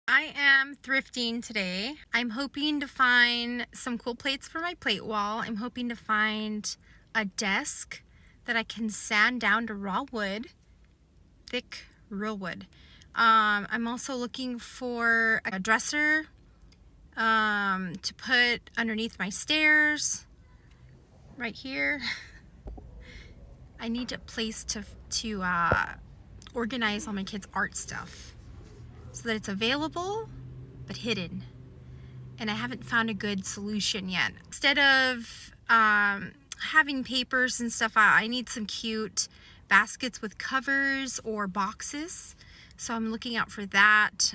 I am thrifting today. I'm hoping to find some cool plates for my plate wall. I'm hoping to find a desk that I can sand down to raw wood, thick real wood. I'm also looking for a dresser to put underneath my stairs right here. I need a place to organize all my kids' art stuff so that it's available but hidden. And I haven't found a good solution yet. Instead of having papers and stuff, I need some cute baskets with covers or boxes. So I'm looking out for that.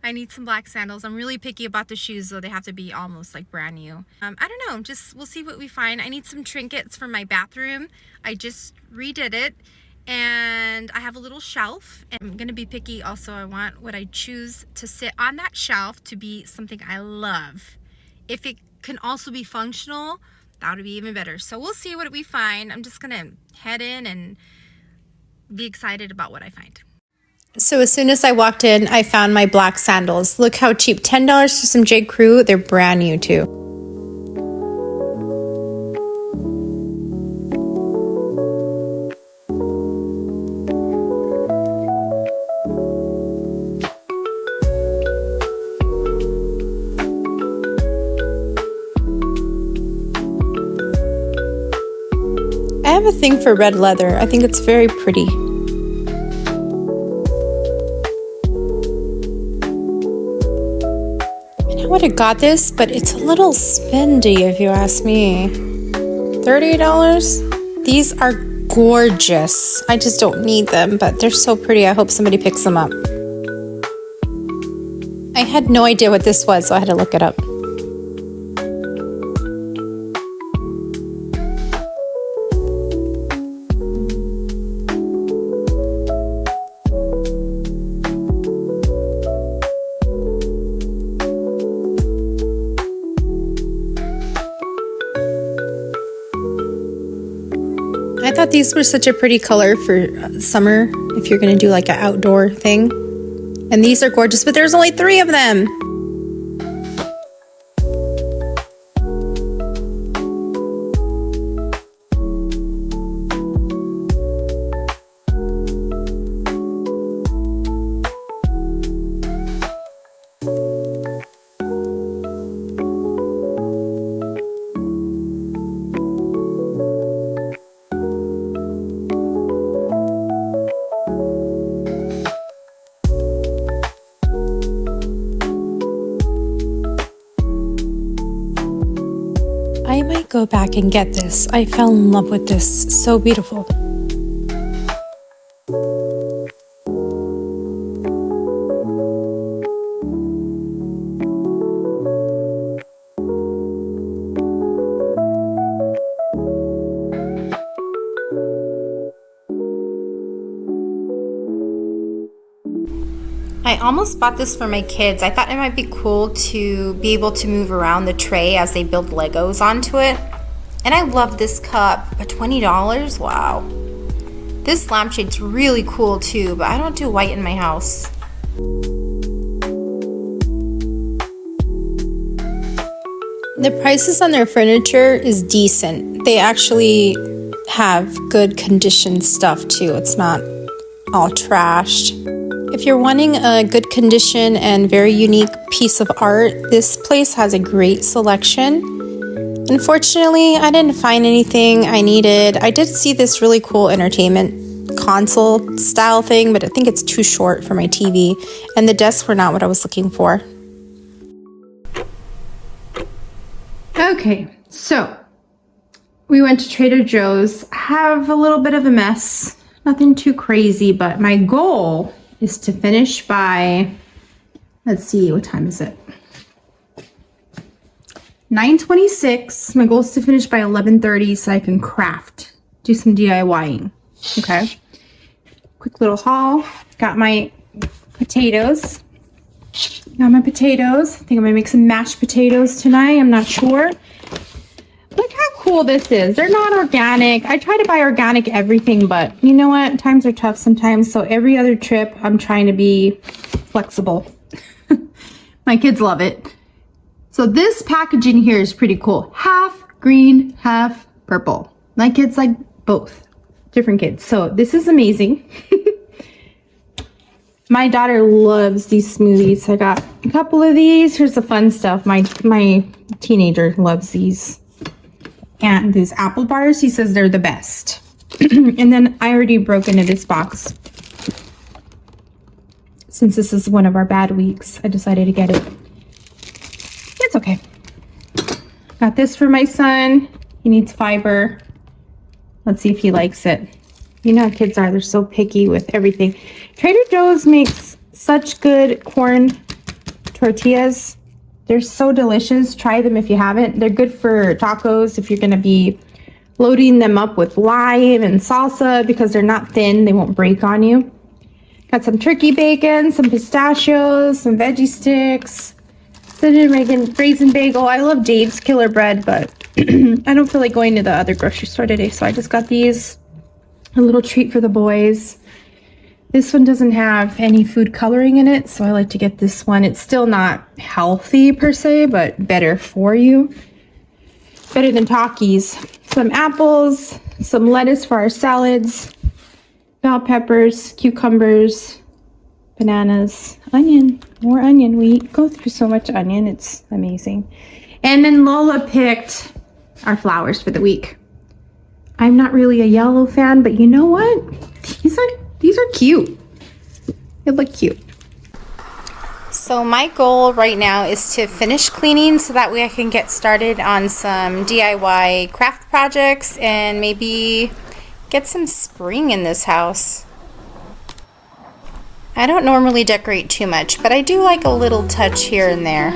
I need some black sandals. I'm really picky about the shoes though. They have to be almost like brand new. I don't know, we'll see what we find. I need some trinkets for my bathroom. I just redid it and I have a little shelf, and I'm gonna be picky also. I want what I choose to sit on that shelf to be something I love. If it can also be functional, that would be even better. So we'll see what we find. I'm just gonna head in and be excited about what I find. So as soon as I walked in, I found my black sandals. Look how cheap, $10 for some J. Crew. They're brand new too. I have a thing for red leather. I think it's very pretty. I would have got this, but it's a little spendy if you ask me. $30? These are gorgeous. I just don't need them, but they're so pretty. I hope somebody picks them up. I had no idea what this was, so I had to look it up. I thought these were such a pretty color for summer if you're gonna do like an outdoor thing. And these are gorgeous, but there's only 3 of them. I might go back and get this. I fell in love with this. So beautiful. I almost bought this for my kids. I thought it might be cool to be able to move around the tray as they build Legos onto it. And I love this cup, but $20? Wow. This lampshade's really cool too, but I don't do white in my house. The prices on their furniture is decent. They actually have good condition stuff too. It's not all trashed. If you're wanting a good condition and very unique piece of art, this place has a great selection. Unfortunately, I didn't find anything I needed. I did see this really cool entertainment console style thing, but I think it's too short for my TV, and the desks were not what I was looking for. Okay, so we went to Trader Joe's. Have a little bit of a mess. Nothing too crazy, but my goal is to finish by, let's see, what time is it? 9:26. My goal is to finish by 11:30 so I can craft, do some DIYing. Okay. Quick little haul. Got my potatoes. I think I'm gonna make some mashed potatoes tonight. I'm not sure. Look how cool this is. They're not organic. I try to buy organic everything, but you know what? Times are tough sometimes. So every other trip, I'm trying to be flexible. My kids love it. So this packaging here is pretty cool. Half green, half purple. My kids like both. Different kids. So this is amazing. My daughter loves these smoothies. I got a couple of these. Here's the fun stuff. My teenager loves these. And these apple bars, he says they're the best. And then I already broke into this box. Since this is one of our bad weeks, I decided to get it. It's okay. Got this for my son. He needs fiber. Let's see if he likes it. You know how kids are. They're so picky with everything. Trader Joe's makes such good corn tortillas. They're so delicious. Try them if you haven't. They're good for tacos if you're going to be loading them up with lime and salsa because they're not thin. They won't break on you. Got some turkey bacon, some pistachios, some veggie sticks, cinnamon raisin bagel. I love Dave's Killer Bread, but I don't feel like going to the other grocery store today, so I just got these. A little treat for the boys. This one doesn't have any food coloring in it, so I like to get this one. It's still not healthy per se, but better for you. Better than Takis. Some apples, some lettuce for our salads, bell peppers, cucumbers, bananas, onion, more onion. We go through so much onion, it's amazing. And then Lola picked our flowers for the week. I'm not really a yellow fan, but you know what? These are cute. They look cute. So my goal right now is to finish cleaning so that way I can get started on some DIY craft projects and maybe get some spring in this house. I don't normally decorate too much, but I do like a little touch here and there.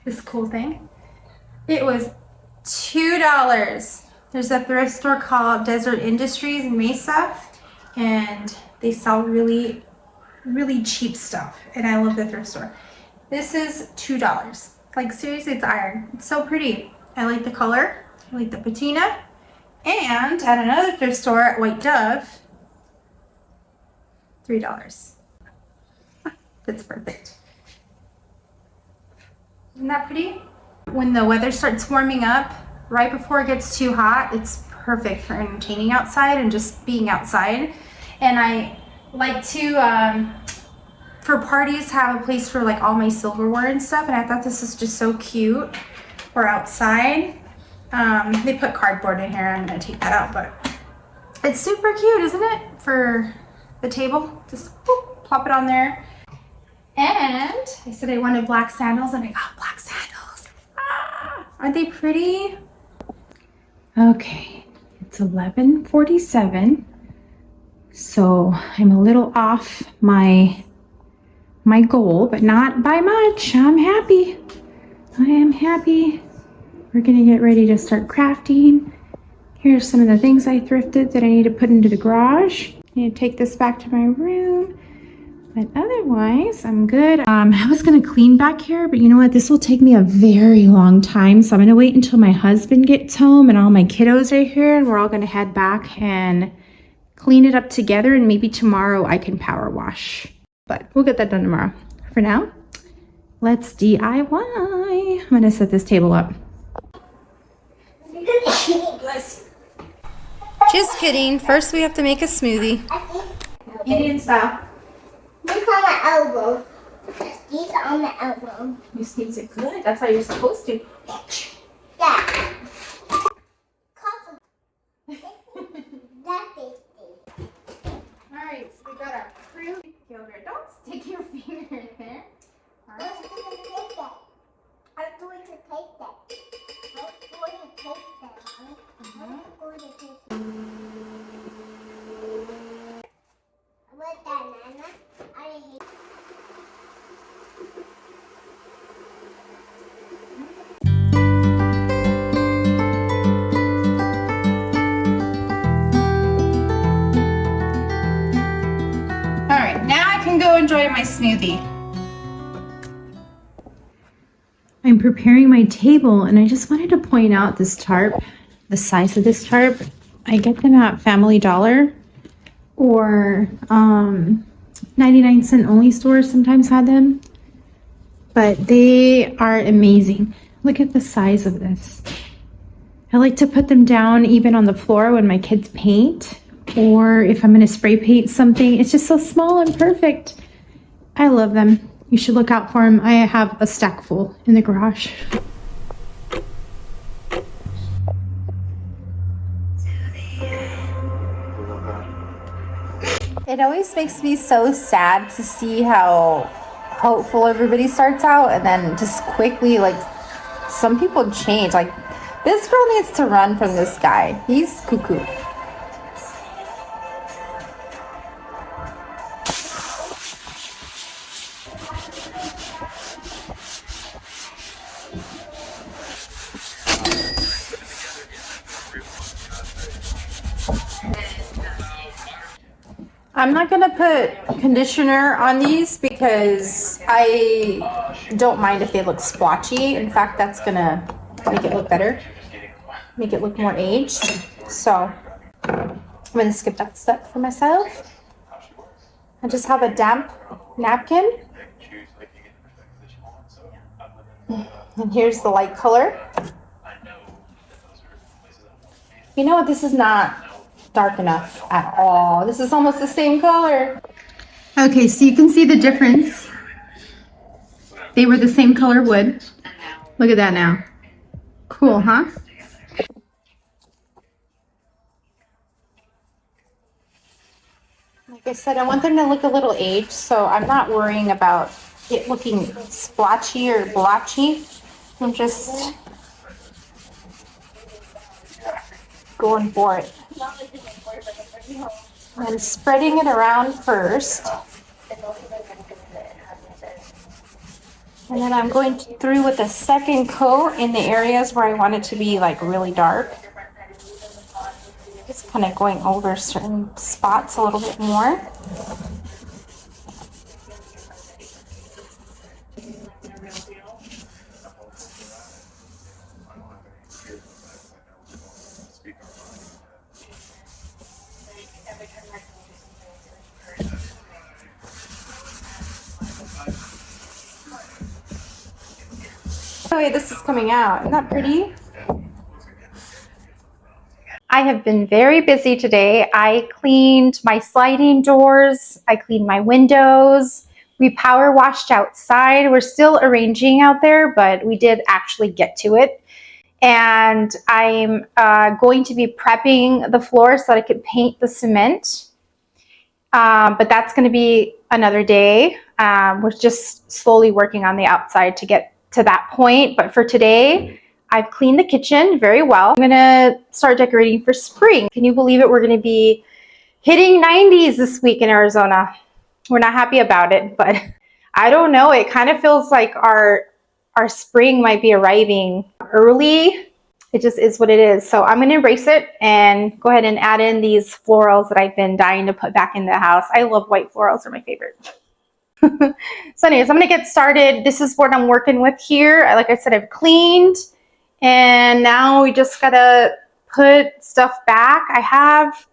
This cool thing. It was $2. There's a thrift store called Desert Industries in Mesa, and they sell really cheap stuff, and I love the thrift store. This is $2. Like seriously, it's iron. It's so pretty. I like the color. I like the patina. And at another thrift store at White Dove, $3. That's perfect. Isn't that pretty? When the weather starts warming up, right before it gets too hot, it's perfect for entertaining outside and just being outside. And I like to, for parties, have a place for like all my silverware and stuff. And I thought this is just so cute for outside. They put cardboard in here. I'm gonna take that out, but it's super cute, isn't it? For the table, just whoop, plop it on there. And I said I wanted black sandals, and I got black sandals. Ah, aren't they pretty? Okay, it's 11:47, so I'm a little off my goal, but not by much. I'm happy. I am happy. We're gonna get ready to start crafting. Here's some of the things I thrifted that I need to put into the garage. I need to take this back to my room. But otherwise, I'm good. I was gonna clean back here, but you know what? This will take me a very long time. So I'm gonna wait until my husband gets home and all my kiddos are here, and we're all gonna head back and clean it up together, and maybe tomorrow I can power wash. But we'll get that done tomorrow. For now, let's DIY. I'm gonna set this table up. Just kidding. First we have to make a smoothie. Indian style. Look on my elbow. These on the elbow. You sneeze it good. That's how you're supposed to. Yeah. That tasty. Alright, so we got our fruit yogurt. Don't stick your finger in there. Alright. I'm going to take that. I'm going to take that. I'm going to take that. I'm going to take that. enjoy my smoothie. I'm preparing my table and I just wanted to point out this tarp, the size of this tarp. I get them at Family Dollar or 99-cent only stores sometimes had them, but they are amazing. Look at the size of this. I like to put them down even on the floor when my kids paint, or if I'm going to spray paint something. It's just so small and perfect. I love them. You should look out for them. I have a stack full in the garage. It always makes me so sad to see how hopeful everybody starts out and then just quickly, like, some people change. Like, this girl needs to run from this guy. He's cuckoo. I'm not gonna put conditioner on these because I don't mind if they look splotchy. In fact, that's gonna make it look better, make it look more aged. So I'm gonna skip that step for myself. I just have a damp napkin. And here's the light color. You know what, this is not dark enough at all. This is almost the same color. Okay, so you can see the difference. They were the same color wood. Look at that now. Cool, huh? Like I said, I want them to look a little aged, so I'm not worrying about it looking splotchy or blotchy. I'm just going for it. And spreading it around first. And then I'm going through with a second coat in the areas where I want it to be like really dark. Just kind of going over certain spots a little bit more. The way this is coming out, isn't that pretty? I have been very busy today. I cleaned my sliding doors, I cleaned my windows, we power washed outside. We're still arranging out there, but we did actually get to it. And I'm going to be prepping the floor so that I could paint the cement. But that's going to be another day. We're just slowly working on the outside to get to that point. But for today, I've cleaned the kitchen very well. I'm gonna start decorating for spring. Can you believe it? We're gonna be hitting 90s this week in Arizona. We're not happy about it, but I don't know. It kind of feels like our spring might be arriving early. It just is what it is. So I'm gonna embrace it and go ahead and add in these florals that I've been dying to put back in the house. I love white florals, they're my favorite. So anyways, I'm gonna get started. This is what I'm working with here. Like I said, I've cleaned and now we just gotta put stuff back. I have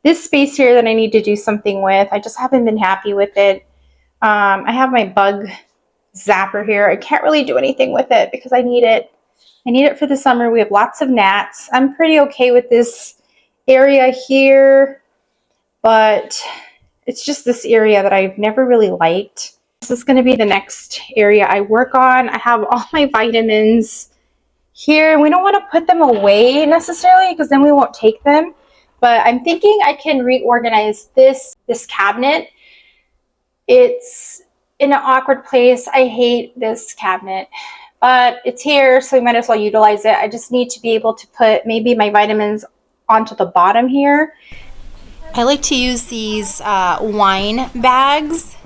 this space here that I need to do something with. I just haven't been happy with it. I have my bug zapper here. I can't really do anything with it because I need it. I need it for the summer. We have lots of gnats. I'm pretty okay with this area here, but it's just this area that I've never really liked. This is going to be the next area I work on. I have all my vitamins here. We don't want to put them away necessarily because then we won't take them. But I'm thinking I can reorganize this cabinet. It's in an awkward place. I hate this cabinet, but it's here, so we might as well utilize it. I just need to be able to put maybe my vitamins onto the bottom here. I like to use these wine bags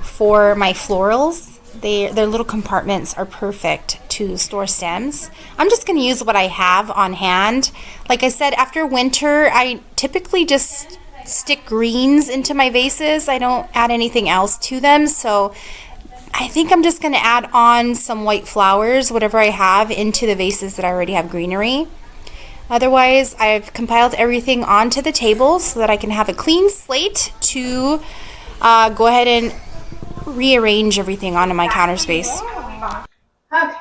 for my florals. Their little compartments are perfect to store stems. I'm just going to use what I have on hand. Like I said, after winter, I typically just stick greens into my vases. I don't add anything else to them, so I think I'm just going to add on some white flowers, whatever I have, into the vases that I already have greenery. Otherwise, I've compiled everything onto the table so that I can have a clean slate to go ahead and rearrange everything onto my counter space. Okay.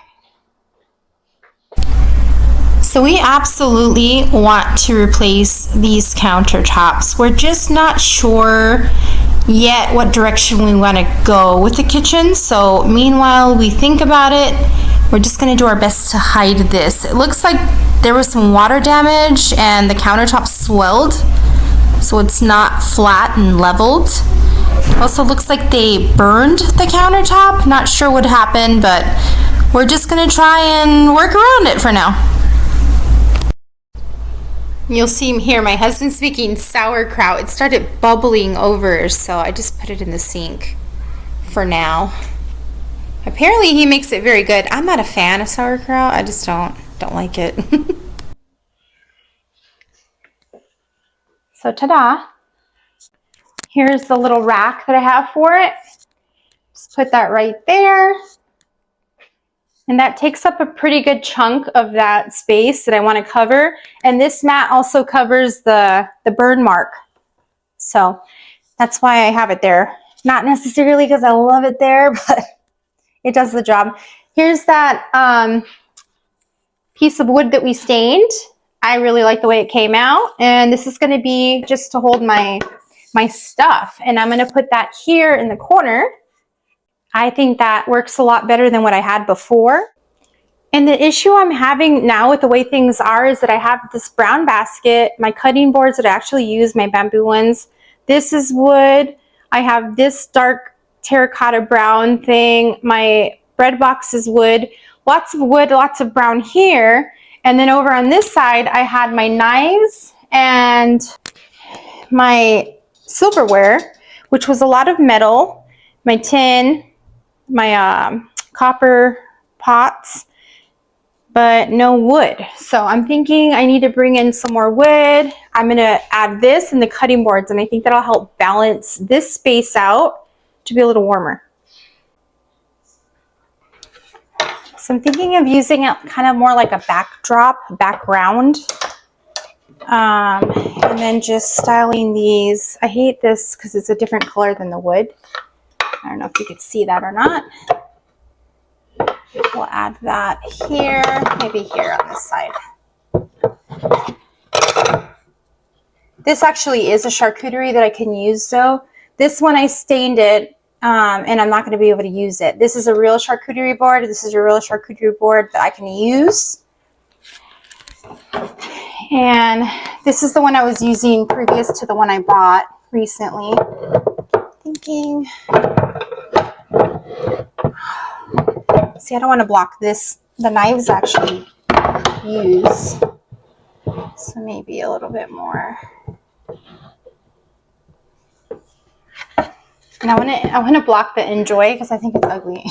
So we absolutely want to replace these countertops. We're just not sure yet what direction we want to go with the kitchen. So meanwhile we think about it, we're just going to do our best to hide this. It looks like there was some water damage and the countertop swelled, so it's not flat and leveled. Also looks like they burned the countertop. Not sure what happened, but we're just going to try and work around it for now. You'll see here my husband's making sauerkraut. It started bubbling over, so I just put it in the sink for now. Apparently he makes it very good. I'm not a fan of sauerkraut. I just don't like it. So ta-da! Here's the little rack that I have for it. Just put that right there. And that takes up a pretty good chunk of that space that I want to cover. And this mat also covers the burn mark. So that's why I have it there. Not necessarily because I love it there, but it does the job. Here's that piece of wood that we stained. I really like the way it came out. And this is going to be just to hold my stuff. And I'm going to put that here in the corner. I think that works a lot better than what I had before. And the issue I'm having now with the way things are is that I have this brown basket, my cutting boards that I actually use, my bamboo ones. This is wood. I have this dark terracotta brown thing. My bread box is wood. Lots of wood, lots of brown here. And then over on this side, I had my knives and my silverware, which was a lot of metal, my tin, my copper pots, but no wood. So I'm thinking I need to bring in some more wood. I'm gonna add this and the cutting boards, and I think that'll help balance this space out to be a little warmer. So I'm thinking of using it kind of more like a background. And then just styling these. I hate this because it's a different color than the wood. I don't know if you could see that or not. We'll add that here, maybe here on this side. This actually is a charcuterie that I can use though. This one I stained it and I'm not going to be able to use it. This is a real charcuterie board. This is a real charcuterie board that I can use. And this is the one I was using previous to the one I bought recently. Thinking, see, I don't want to block this. The knives actually use, so maybe a little bit more. And I want to block the enjoy because I think it's ugly.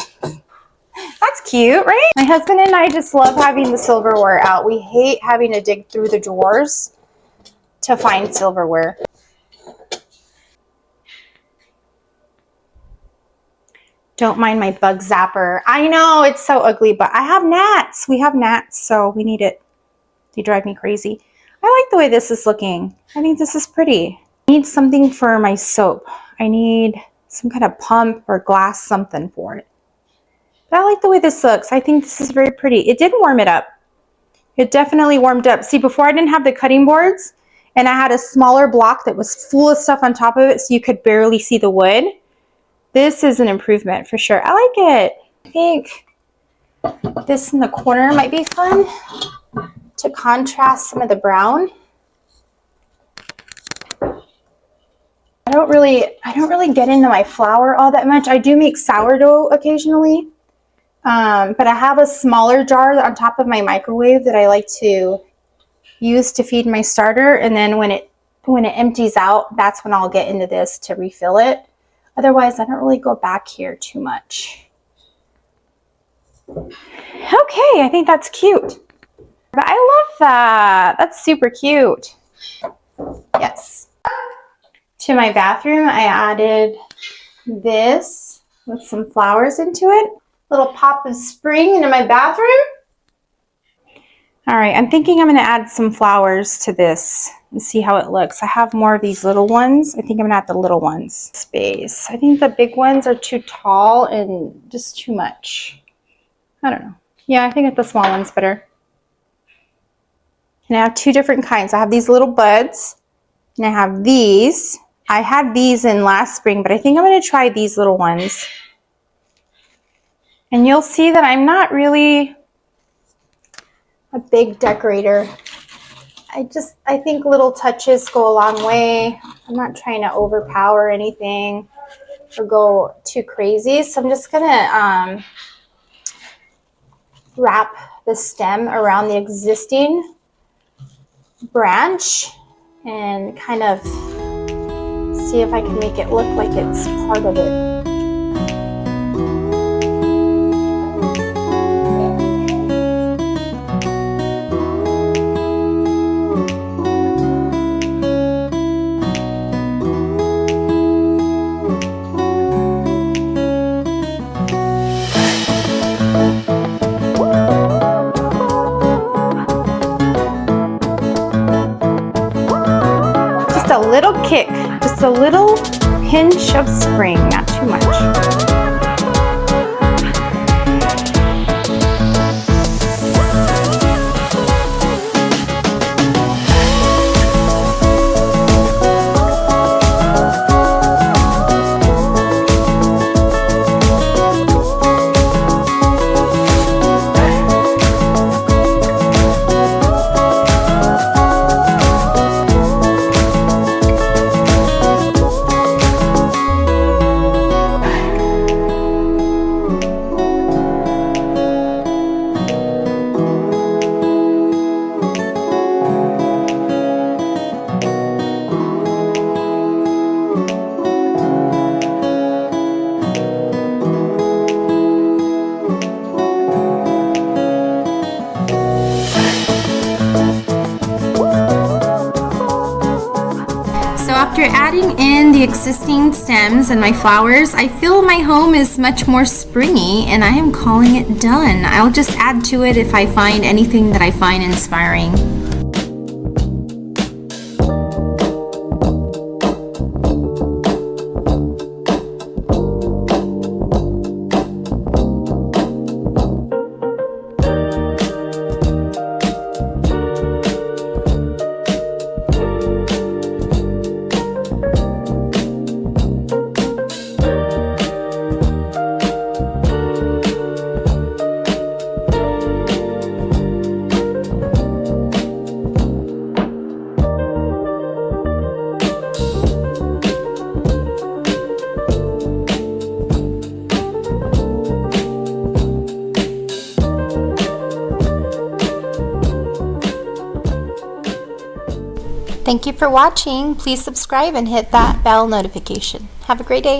That's cute, right? My husband and I just love having the silverware out. We hate having to dig through the drawers to find silverware. Don't mind my bug zapper. I know it's so ugly, but I have gnats. We have gnats, so we need it. They drive me crazy. I like the way this is looking. I think this is pretty. I need something for my soap. I need some kind of pump or glass something for it. But I like the way this looks. I think this is very pretty. It did warm it up. It definitely warmed up. See, before I didn't have the cutting boards, and I had a smaller block that was full of stuff on top of it, so you could barely see the wood. This is an improvement for sure. I like it. I think this in the corner might be fun to contrast some of the brown. I don't really get into my flour all that much. I do make sourdough occasionally, but I have a smaller jar on top of my microwave that I like to use to feed my starter, and then when it empties out, that's when I'll get into this to refill it. Otherwise, I don't really go back here too much. Okay, I think that's cute. I love that. That's super cute. Yes. to my bathroom, I added this with some flowers into it. Little pop of spring into my bathroom. All right, I'm thinking I'm gonna add some flowers to this and see how it looks. I have more of these little ones. I think I'm gonna add the little ones. Space. I think the big ones are too tall and just too much. I don't know. Yeah, I think the small one's better. And I have two different kinds. I have these little buds and I have these. I had these in last spring, but I think I'm gonna try these little ones. And you'll see that I'm not really a big decorator. I think little touches go a long way. I'm not trying to overpower anything or go too crazy. So I'm just gonna wrap the stem around the existing branch and kind of see if I can make it look like it's part of it. A little kick, just a little pinch of spring, not too much. After adding in the existing stems and my flowers, I feel my home is much more springy and I am calling it done. I'll just add to it if I find anything that I find inspiring. Thank you for watching. Please subscribe and hit that bell notification. Have a great day.